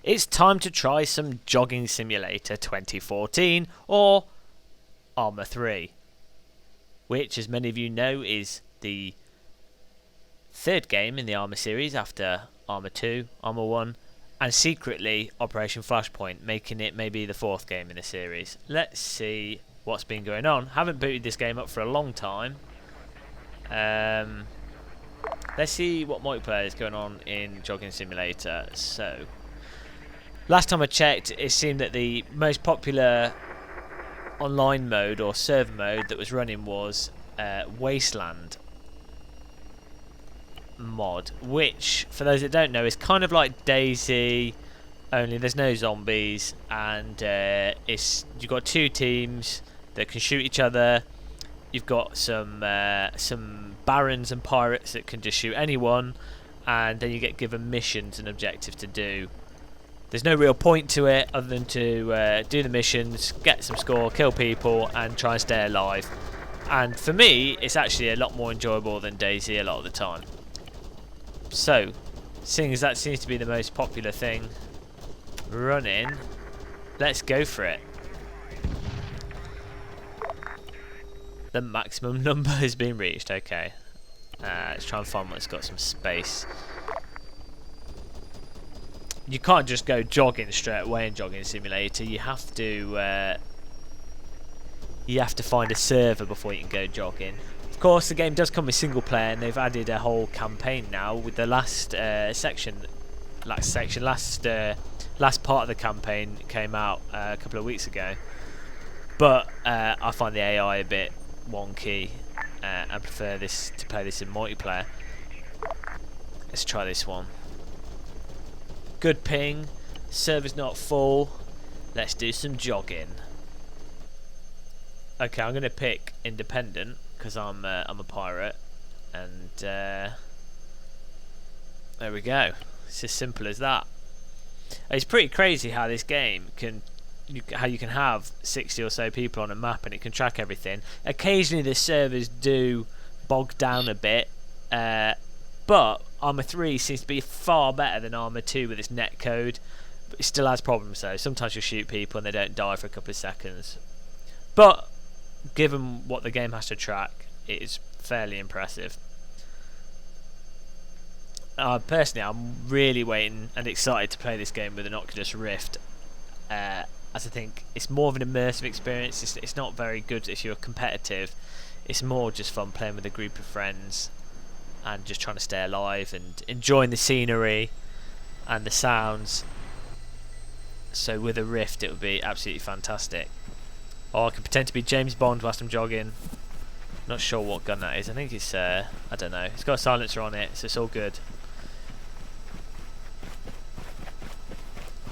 It's time to try some Jogging Simulator 2014 or Arma 3, which, as many of you know, is the third game in the Arma series after Arma 2, Arma 1, and secretly Operation Flashpoint, making it maybe the fourth game in the series. Let's see what's been going on. Haven't booted this game up for a long time. Let's see what multiplayer is going on in Jogging Simulator. So, last time I checked, it seemed that the most popular online mode or server mode that was running was Wasteland mod, which, for those that don't know, is kind of like Daisy, only there's no zombies, and you've got two teams that can shoot each other. You've got some barons and pirates that can just shoot anyone, and then you get given missions and objectives to do. There's no real point to it other than to do the missions, get some score, kill people, and try and stay alive. And for me, it's actually a lot more enjoyable than Daisy a lot of the time. So, seeing as that seems to be the most popular thing running, let's go for it. The maximum number has been reached. Okay, let's try and find one that's got some space. You can't just go jogging straight away in Jogging Simulator. You have to find a server before you can go jogging. Of course, the game does come with single player, and they've added a whole campaign now with the last last part of the campaign came out a couple of weeks ago. But I find the AI a bit wonky. I prefer to play this in multiplayer. Let's try this one. Good ping. Server's not full. Let's do some jogging. Okay, I'm gonna pick independent because I'm a pirate, and there we go. It's as simple as that. It's pretty crazy how this game how you can have 60 or so people on a map and it can track everything. Occasionally the servers do bog down a bit, but Arma 3 seems to be far better than Arma 2 with its netcode, but it still has problems though. Sometimes you'll shoot people and they don't die for a couple of seconds. But given what the game has to track, it is fairly impressive. Personally, I'm really waiting and excited to play this game with an Oculus Rift, as I think it's more of an immersive experience. It's not very good if you're competitive. It's more just fun playing with a group of friends and just trying to stay alive and enjoying the scenery and the sounds. So with a Rift, it would be absolutely fantastic. Or I could pretend to be James Bond whilst I'm jogging. Not sure what gun that is. I think it's I don't know. It's got a silencer on it, so it's all good.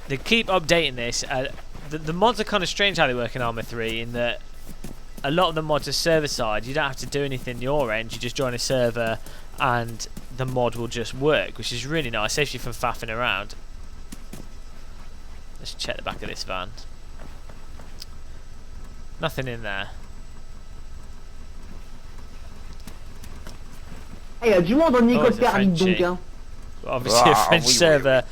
They keep updating this. The mods are kind of strange how they work in Arma 3, in that a lot of the mods are server side. You don't have to do anything on your end. You just join a server and the mod will just work, which is really nice. Saves you from faffing around. Let's check the back of this van. Nothing in there. Il y a du monde en hélicoptère, Frenchie. vite donc. Hein. Obviously a French oui, server.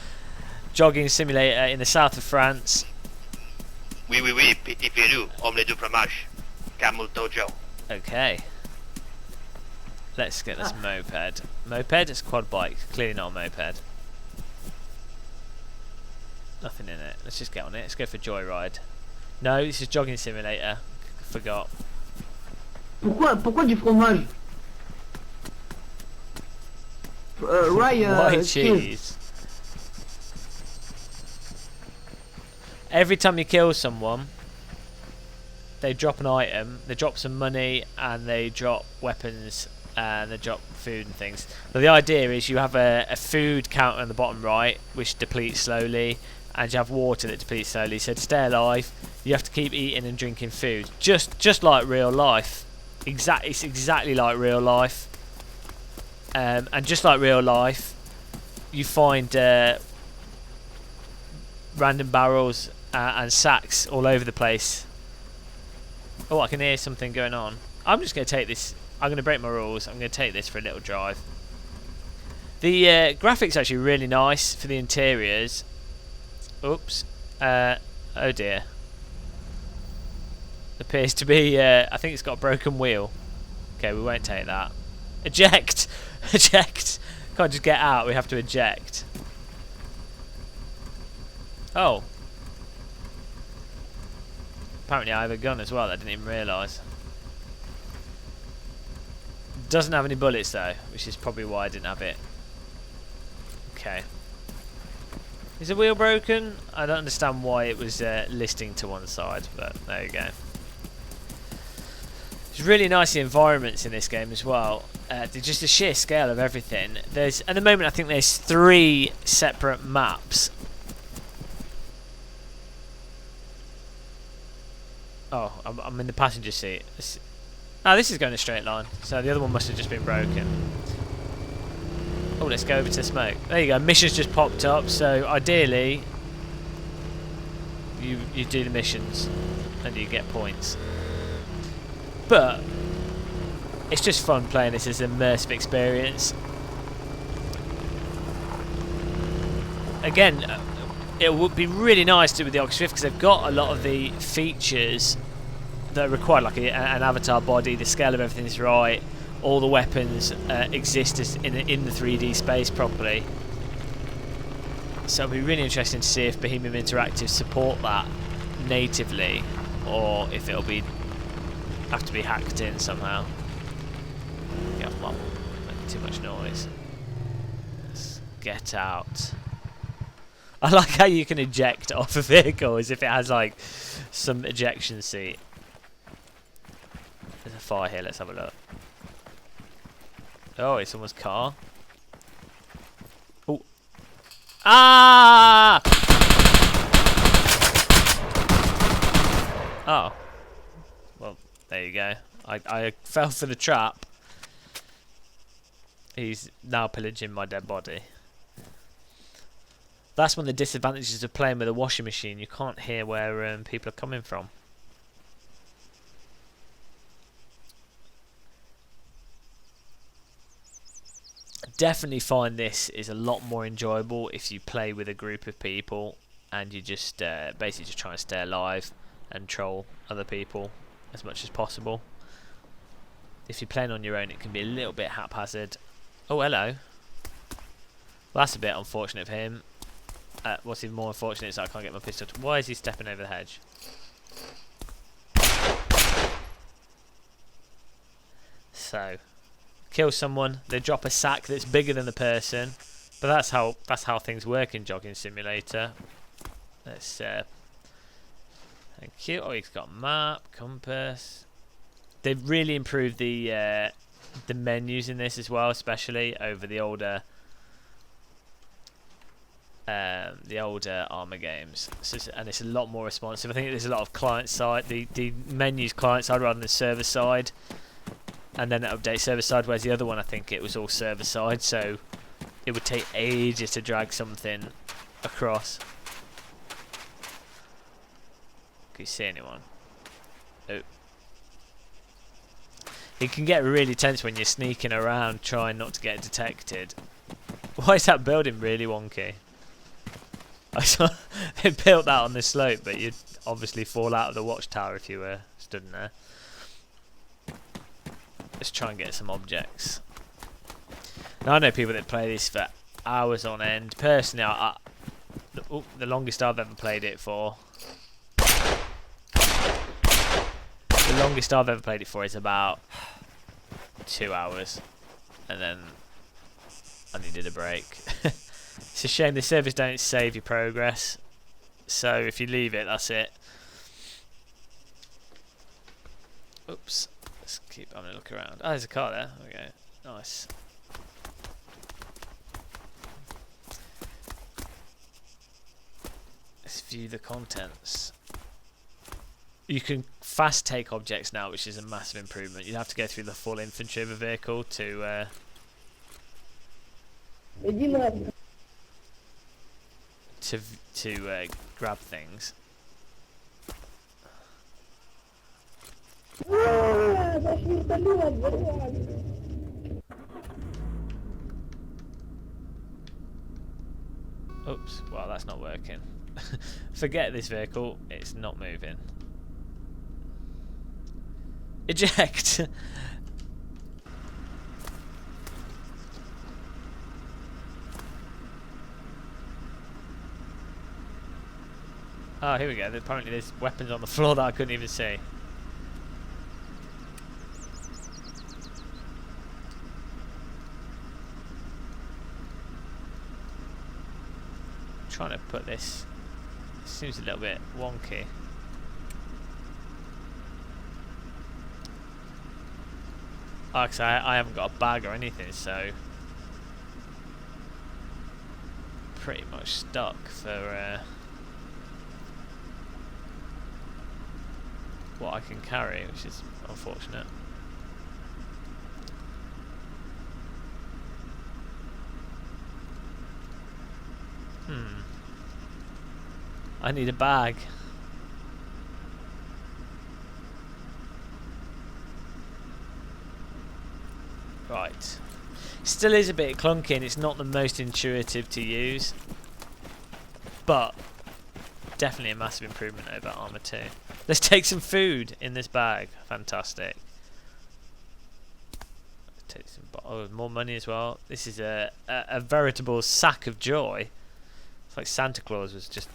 Jogging Simulator in the south of France. Oui, oui, oui, petit Pérou, omelette du fromage. Camel Dojo. Okay. Let's get this moped. Moped? It's a quad bike. Clearly not a moped. Nothing in it. Let's just get on it. Let's go for joyride. No, this is Jogging Simulator. Forgot. Pourquoi du fromage? White cheese. Every time you kill someone, they drop an item, they drop some money, and they drop weapons, and they drop food and things. But the idea is you have a food counter on the bottom right, which depletes slowly, and you have water that depletes slowly. So to stay alive, you have to keep eating and drinking food, just like real life. It's exactly like real life. And just like real life, you find random barrels and sacks all over the place. Oh, I can hear something going on. I'm just going to take this. I'm going to break my rules. I'm going to take this for a little drive. The graphics are actually really nice for the interiors. Oops. Oh dear. Appears to be, I think it's got a broken wheel. Okay, we won't take that. Eject! Eject! Can't just get out, we have to eject. Oh. Apparently I have a gun as well, I didn't even realise. Doesn't have any bullets though, which is probably why I didn't have it. Okay. Is the wheel broken? I don't understand why it was listing to one side, but there you go. It's really nice, the environments in this game as well. Just the sheer scale of everything. There's, at the moment, I think there's 3 separate maps. Oh, I'm in the passenger seat. Oh, this is going a straight line, so the other one must have just been broken. Oh, let's go over to smoke. There you go, missions just popped up, so ideally you do the missions and you get points. But it's just fun playing this as an immersive experience. Again, it would be really nice to do with the Oculus Rift because they've got a lot of the features that are required, like an avatar body, the scale of everything is right, all the weapons exist in the 3D space properly. So it'll be really interesting to see if Bohemian Interactive support that natively, or if it'll be have to be hacked in somehow. Yeah, I'm making too much noise. Let's get out. I like how you can eject off a vehicle as if it has like some ejection seat. There's a fire here, let's have a look. Oh, it's someone's car. Oh. Ah! Oh. Well, there you go. I fell for the trap. He's now pillaging my dead body. That's one of the disadvantages of playing with a washing machine. You can't hear where people are coming from. Definitely find this is a lot more enjoyable if you play with a group of people and you just basically just try and stay alive and troll other people as much as possible. If you're playing on your own, it can be a little bit haphazard. Oh, hello. Well, that's a bit unfortunate for him. What's even more unfortunate is that I can't get my pistol. Why is he stepping over the hedge? So, kill someone, they drop a sack that's bigger than the person, but that's how things work in Jogging Simulator. Let's thank you. Oh, he's got map, compass. They've really improved the menus in this as well, especially over the older Arma games. So, and it's a lot more responsive. I think there's a lot of client side. The menus client side rather than server side. And then it updates server side, whereas the other one I think it was all server side, so it would take ages to drag something across. Can you see anyone? Oh. It can get really tense when you're sneaking around trying not to get detected. Why is that building really wonky? I saw they built that on the slope, but you'd obviously fall out of the watchtower if you were stood in there. Let's try and get some objects. Now I know people that play this for hours on end. Personally, the longest I've ever played it for. The longest I've ever played it for is about 2 hours, and then I needed a break. It's a shame the servers don't save your progress, so if you leave it, that's it. Oops. Let's keep having a look around. Oh, there's a car there. Okay, nice. Let's view the contents. You can fast take objects now, which is a massive improvement. You'd have to go through the full infantry of a vehicle to grab things. Oops, well that's not working. Forget this vehicle. It's not moving. Eject. Oh, here we go. Apparently there's weapons on the floor that I couldn't even see. Trying to put this. Seems a little bit wonky. Oh, cause I haven't got a bag or anything, so pretty much stuck for what I can carry, which is unfortunate. I need a bag. Right. Still is a bit clunky and it's not the most intuitive to use. But definitely a massive improvement over Arma 2. Let's take some food in this bag. Fantastic. Take some more money as well. This is a veritable sack of joy. It's like Santa Claus was just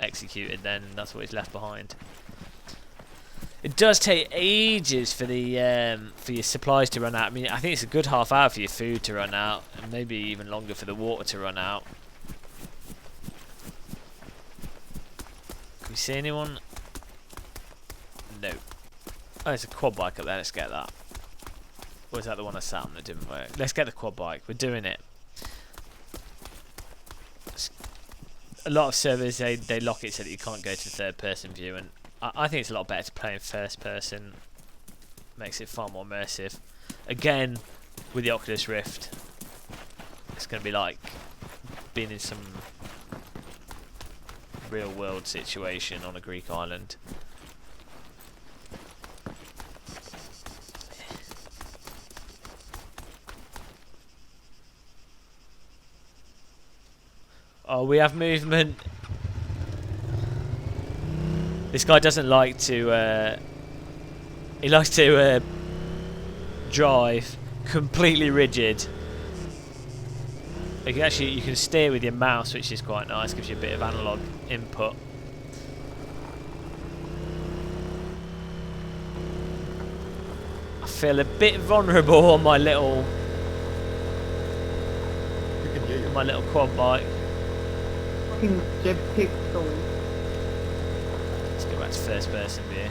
executed then, and that's what he's left behind. It does take ages for the for your supplies to run out. I mean, I think it's a good half hour for your food to run out, and maybe even longer for the water to run out. Can we see anyone? No. Oh, there's a quad bike up there. Let's get that. Or is that the one I sat on that didn't work? Let's get the quad bike. We're doing it. A lot of servers they lock it so that you can't go to third person view, and I think it's a lot better to play in first person. Makes it far more immersive. Again, with the Oculus Rift, it's going to be like being in some real world situation on a Greek island. Oh, we have movement. This guy doesn't like to. He likes to drive completely rigid. You can steer with your mouse, which is quite nice. Gives you a bit of analog input. I feel a bit vulnerable on my little. My little quad bike. Fucking jetpack story. Let's go back to first person view.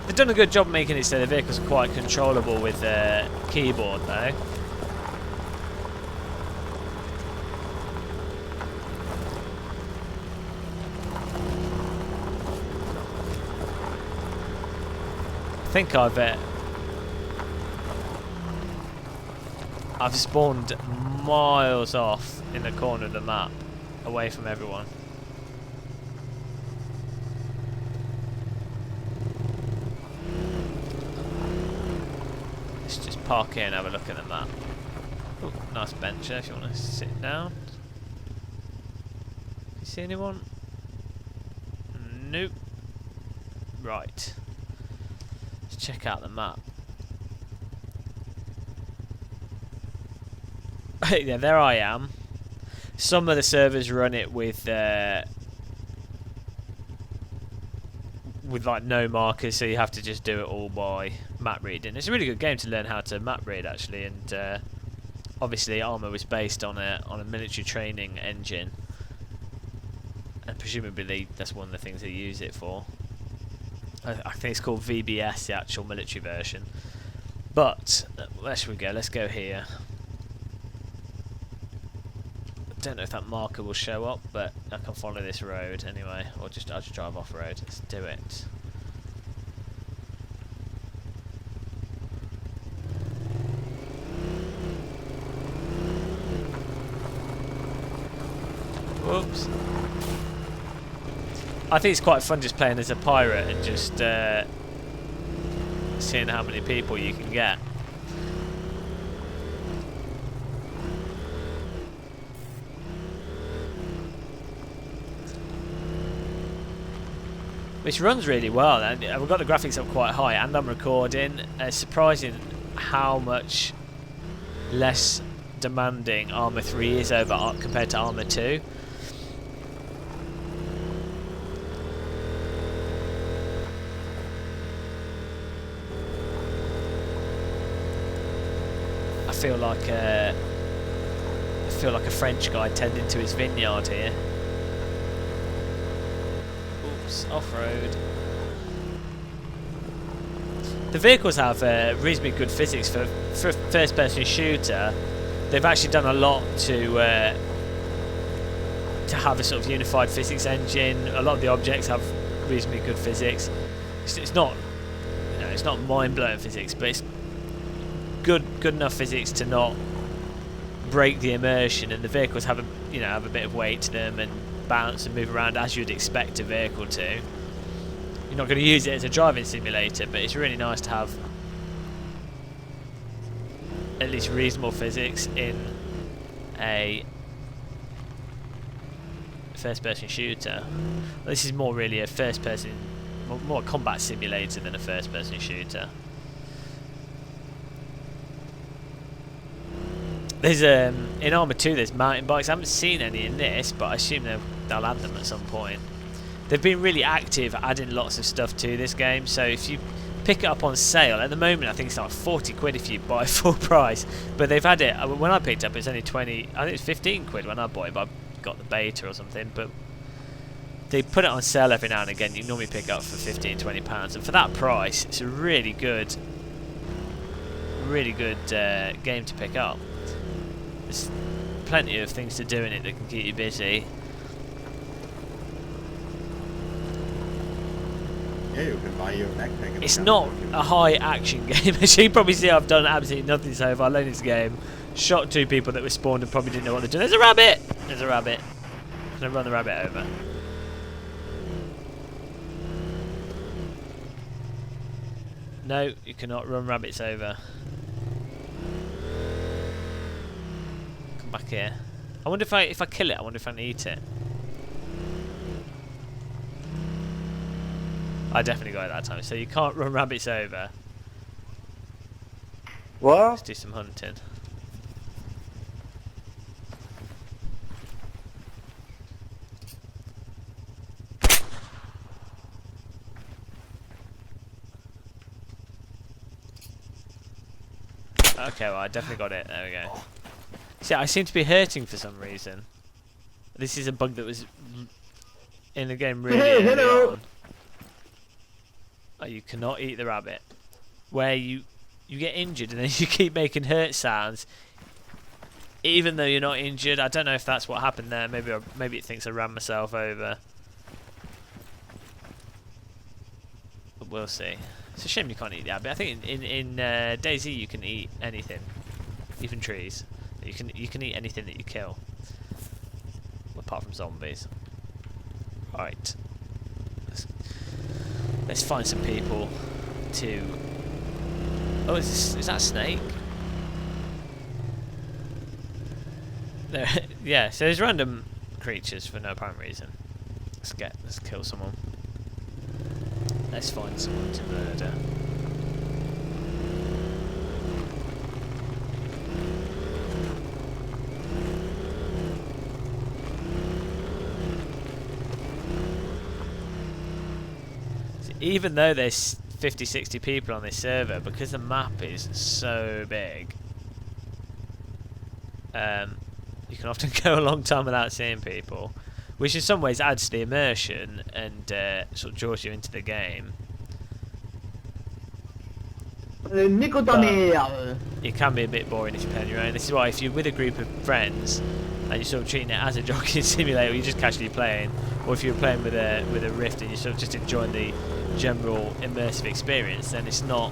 They've done a good job making it so the vehicles are quite controllable with the keyboard though. I think I've spawned miles off in the corner of the map, away from everyone. Let's just park here and have a look at the map. Ooh, nice bench there if you want to sit down. You see anyone? Nope. Right. Let's check out the map. Yeah, there I am. Some of the servers run it with like no markers, so you have to just do it all by map reading. It's a really good game to learn how to map read actually, and obviously Arma was based on a military training engine, and presumably that's one of the things they use it for. I think it's called VBS, the actual military version. But where should we go? Let's go here. Don't know if that marker will show up, but I can follow this road anyway, or I'll just drive off road. Let's do it. Whoops. I think it's quite fun just playing as a pirate and just seeing how many people you can get. which runs really well. And we've got the graphics up quite high, and I'm recording. It's surprising how much less demanding Arma 3 is over compared to Arma 2. I feel like a French guy tending to his vineyard here. Oops, off-road. The vehicles have reasonably good physics for a first-person shooter. They've actually done a lot to have a sort of unified physics engine. A lot of the objects have reasonably good physics. It's not, you know, it's not mind-blowing physics, but it's good enough physics to not break the immersion. And the vehicles have a bit of weight to them and bounce and move around as you'd expect a vehicle to. You're not going to use it as a driving simulator, but it's really nice to have at least reasonable physics in a first-person shooter. Well, this is more really a first-person, more a combat simulator than a first-person shooter. There's in Arma 2 there's mountain bikes. I haven't seen any in this, but I assume they'll add them at some point. They've been really active adding lots of stuff to this game, so if you pick it up on sale, at the moment I think it's like 40 quid if you buy full price, but they've had it, when I picked up it's only 20, I think it's 15 quid when I bought it, but I got the beta or something, but they put it on sale every now and again. You normally pick it up for 15-20 pounds, and for that price it's a really good game to pick up. There's plenty of things to do in it that can keep you busy. Yeah, you can buy your backpack. And It's not a high action game. As you can probably see, I've done absolutely nothing so far. I learned this game, shot 2 people that were spawned and probably didn't know what they're doing. There's a rabbit! There's a rabbit. I'm going to run the rabbit over. No, you cannot run rabbits over. Come back here. I wonder if I kill it, I wonder if I can eat it. I definitely got it that time. So you can't run rabbits over. What? Let's do some hunting. Okay, well I definitely got it. There we go. See, I seem to be hurting for some reason. This is a bug that was in the game really early on. Oh, you cannot eat the rabbit. Where you get injured and then you keep making hurt sounds, even though you're not injured. I don't know if that's what happened there. Maybe it thinks I ran myself over. But we'll see. It's a shame you can't eat the rabbit. I think in DayZ you can eat anything, even trees. You can eat anything that you kill, apart from zombies. Right. Let's find some people to... Oh, is that a snake? No, yeah, so there's random creatures for no apparent reason. Let's kill someone. Let's find someone to murder. Even though there's 50-60 people on this server, because the map is so big, you can often go a long time without seeing people, which in some ways adds to the immersion and sort of draws you into the game. But it can be a bit boring if you play on your own. This is why if you're with a group of friends and you're sort of treating it as a jogging simulator, you're just casually playing, or if you're playing with a Rift and you're sort of just enjoying the general immersive experience, then it's not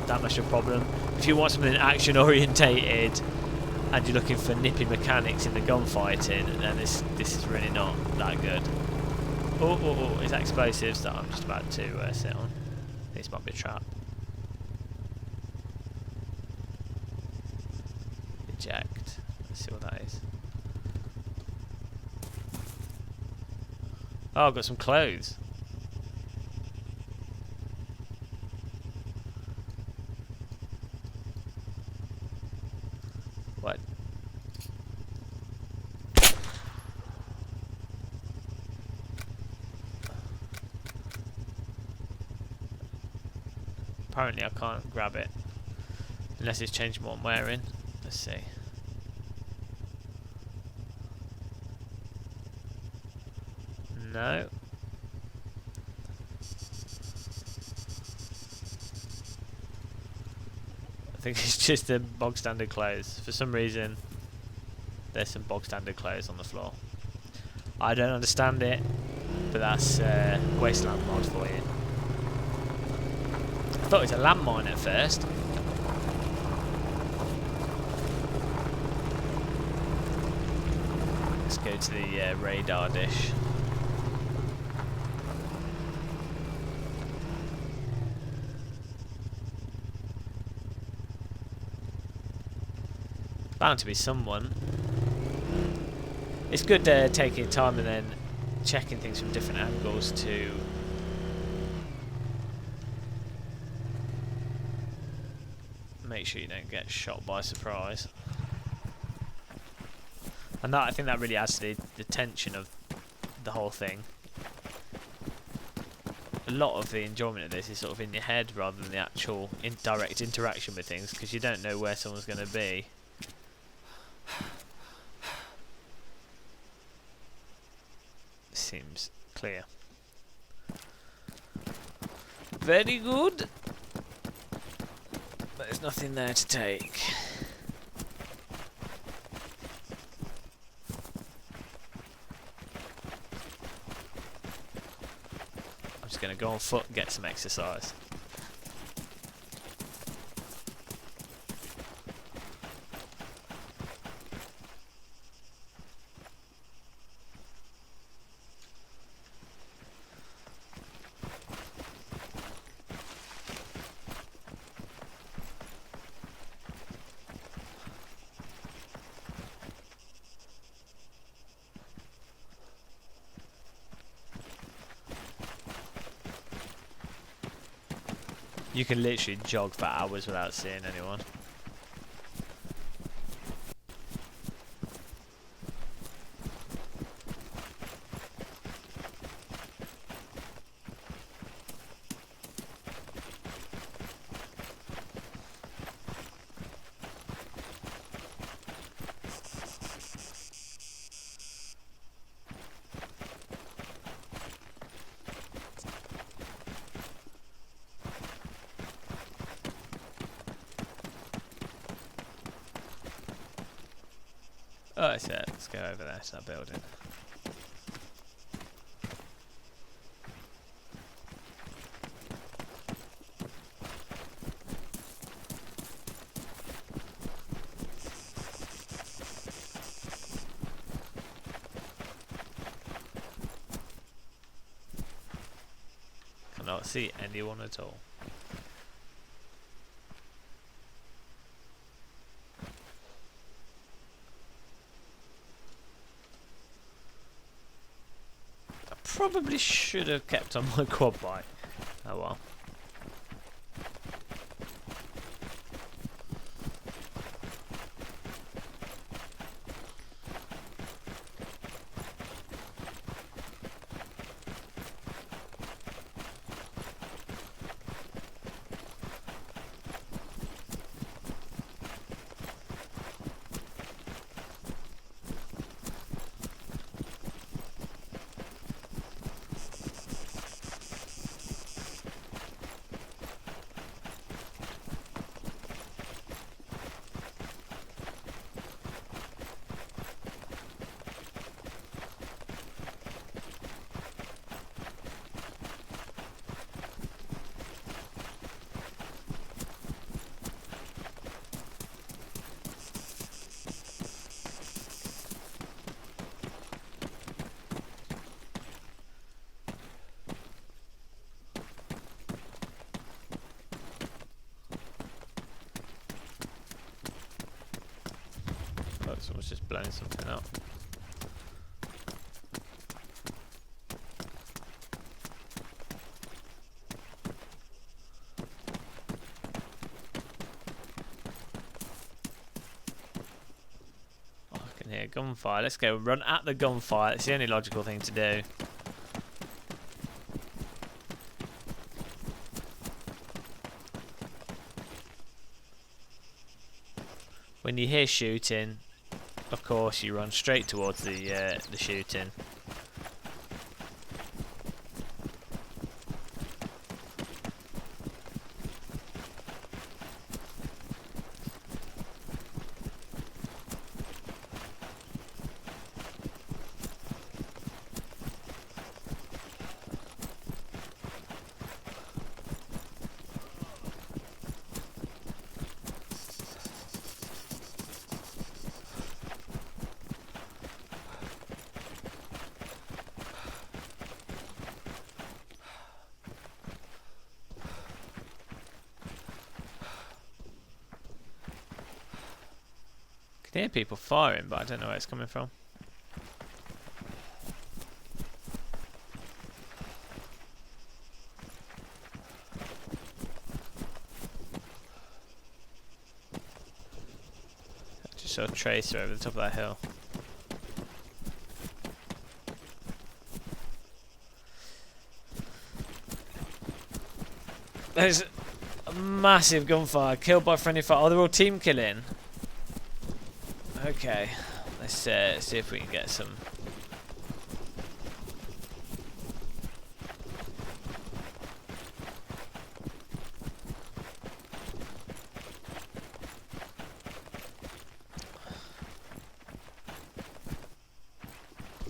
that much of a problem. If you want something action orientated and you're looking for nippy mechanics in the gunfighting, then this is really not that good. Oh, is that explosives that I'm just about to sit on? This might be a trap. Eject. Let's see what that is. Oh, I've got some clothes. Apparently I can't grab it. Unless it's changing what I'm wearing. Let's see. No. I think it's just the bog standard clothes. For some reason, there's some bog standard clothes on the floor. I don't understand it, but that's Wasteland mod for you. I thought it was a landmine at first. Let's go to the radar dish. Bound to be someone. It's good taking time and then checking things from different angles to make sure you don't get shot by surprise. And that, I think that really adds to the tension of the whole thing. A lot of the enjoyment of this is sort of in your head rather than the actual direct interaction with things, because you don't know where someone's going to be. Seems clear. Very good. But there's nothing there to take. I'm just going to go on foot and get some exercise. You can literally jog for hours without seeing anyone. Oh, that's it. Let's go over there to that building. Cannot see anyone at all. Probably should have kept on my quad bike. Oh well. Oh, someone's just blowing something up. Oh, I can hear gunfire. Let's go run at the gunfire. It's the only logical thing to do. When you hear shooting, of course, you run straight towards the shooting. I hear people firing, but I don't know where it's coming from. I just saw a tracer over the top of that hill. There's a massive gunfire. Killed by friendly fire. Oh, they're all team killing. Okay, let's see if we can get some.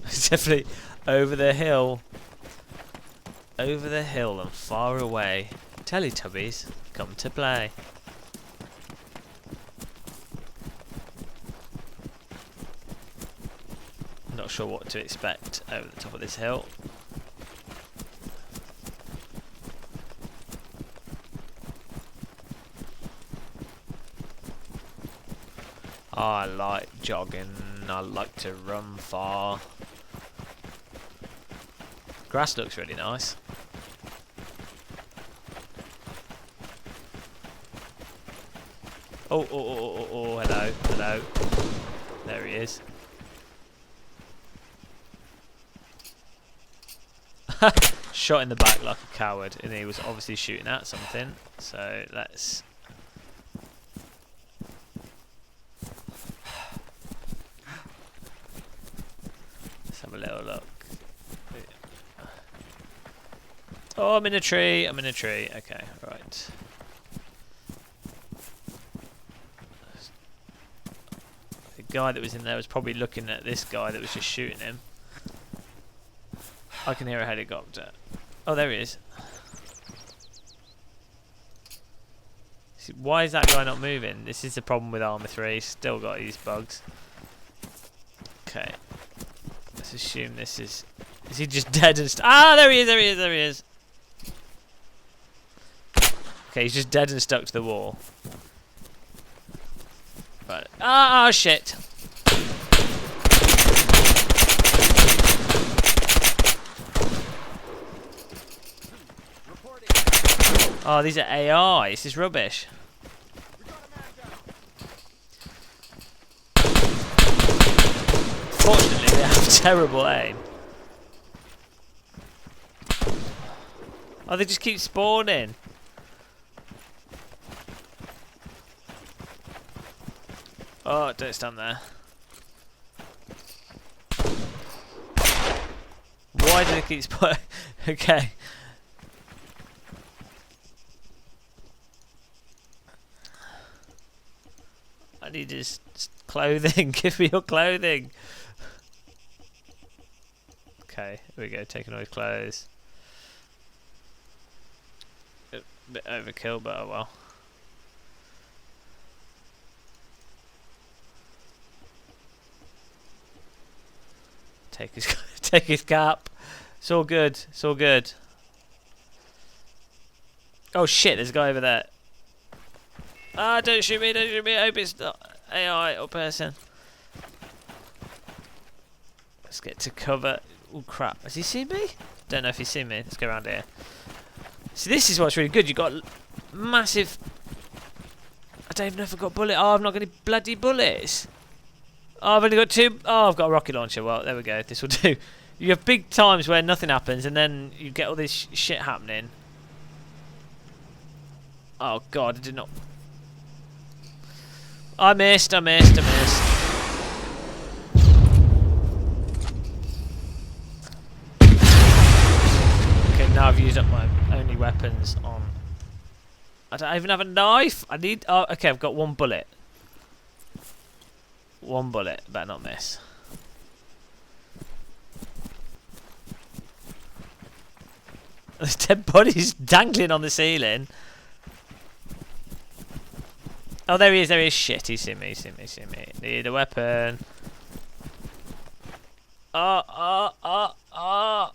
It's definitely over the hill and far away. Teletubbies, come to play. Not sure what to expect over the top of this hill. I like jogging. I like to run far. Grass looks really nice. Oh, hello, hello. There he is. Shot in the back like a coward, and he was obviously shooting at something. So let's have a little look. Oh, I'm in a tree. I'm in a tree. Okay, right. The guy that was in there was probably looking at this guy that was just shooting him. I can hear a helicopter. Oh, there he is. See, why is that guy not moving? This is the problem with Arma 3. Still got these bugs. Okay. Let's assume this is... Is he just dead and... Ah, there he is, there he is, there he is. Okay, he's just dead and stuck to the wall. Right. Ah, shit. Oh, these are AI. This is rubbish. Fortunately, they have terrible aim. Oh, they just keep spawning. Oh, don't stand there. Why do they keep spawning? Okay. I need his clothing. Give me your clothing. Okay, here we go. Taking all his clothes. A bit overkill, but oh well. Take his cap. It's all good. It's all good. Oh shit! There's a guy over there. Ah, don't shoot me, don't shoot me. I hope it's not AI or person. Let's get to cover. Oh crap, has he seen me? Don't know if he's seen me. Let's go around here. See, this is what's really good. You've got massive... I don't even know if I've got bullets. Oh, I've not got any bloody bullets. Oh, I've only got 2. Oh, I've got a rocket launcher. Well, there we go. This will do. You have big times where nothing happens and then you get all this shit happening. Oh god, I did not... I missed. Okay, now I've used up my only weapons on... I don't even have a knife. I need... Oh, okay, I've got one bullet. One bullet. Better not miss. There's dead bodies dangling on the ceiling. Oh, there he is. Shit, he's seen me. Need a weapon. Oh,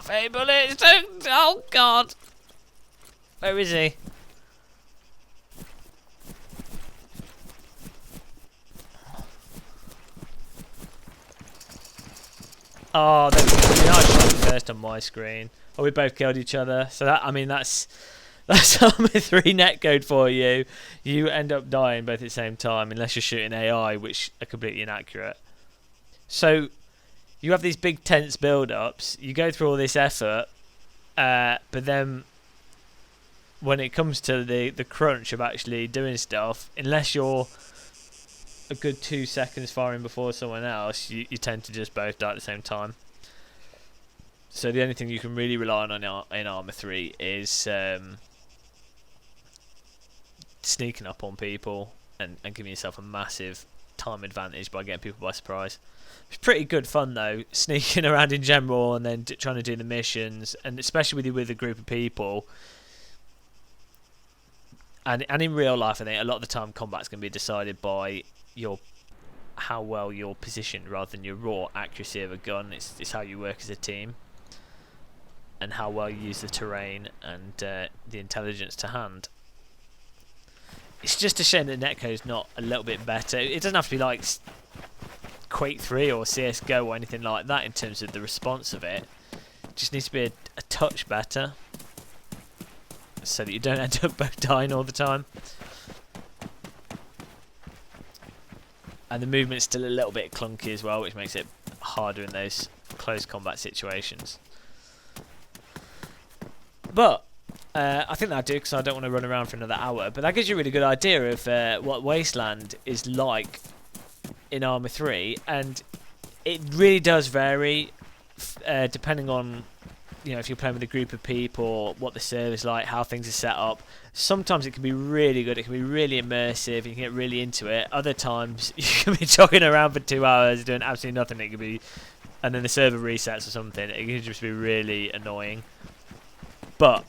fake bullets. Oh, God. Where is he? Oh, there we go. I shot first on my screen. Oh, we both killed each other. So that, I mean, that's Arma 3 netcode for you. You end up dying both at the same time, unless you're shooting AI, which are completely inaccurate. So you have these big tense build-ups. You go through all this effort, but then when it comes to the crunch of actually doing stuff, unless you're a good 2 seconds firing before someone else, you tend to just both die at the same time. So the only thing you can really rely on in Arma 3 is sneaking up on people and giving yourself a massive time advantage by getting people by surprise. It's pretty good fun though, sneaking around in general and then trying to do the missions, and especially with a group of people. And in real life, I think a lot of the time combat's going to be decided by how well you're positioned rather than your raw accuracy of a gun. It's how you work as a team and how well you use the terrain and the intelligence to hand. It's just a shame that netcode's not a little bit better. It doesn't have to be like Quake 3 or CSGO or anything like that in terms of the response of it. It just needs to be a touch better so that you don't end up both dying all the time. And the movement's still a little bit clunky as well, which makes it harder in those close combat situations. But I think that'll do, because I don't want to run around for another hour. But that gives you a really good idea of what Wasteland is like in Arma 3, and it really does vary depending on, you know, if you're playing with a group of people, what the server's like, how things are set up. Sometimes it can be really good, it can be really immersive, you can get really into it. Other times you can be jogging around for 2 hours doing absolutely nothing. It could be, and then the server resets or something. It can just be really annoying. But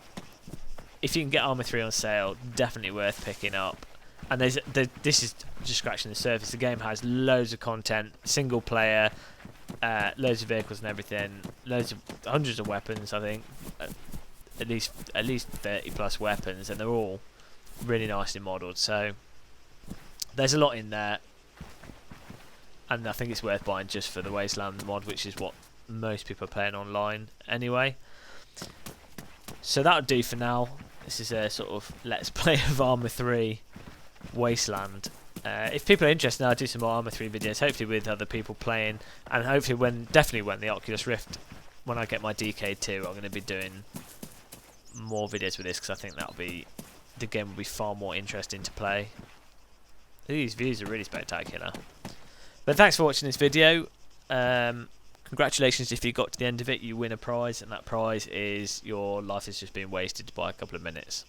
if you can get Arma 3 on sale, definitely worth picking up. And this is just scratching the surface. The game has loads of content, single player, loads of vehicles and everything, hundreds of weapons. I think at least 30 plus weapons, and they're all really nicely modelled. So there's a lot in there, and I think it's worth buying just for the Wasteland mod, which is what most people are playing online anyway. So that'll do for now. This is a sort of let's play of Arma 3 Wasteland. If people are interested, I'll do some more Arma 3 videos, hopefully with other people playing, and hopefully definitely when the Oculus Rift, when I get my DK2, I'm going to be doing more videos with this, because I think the game will be far more interesting to play. These views are really spectacular. But thanks for watching this video. Congratulations if you got to the end of it. You win a prize, and that prize is your life has just been wasted by a couple of minutes.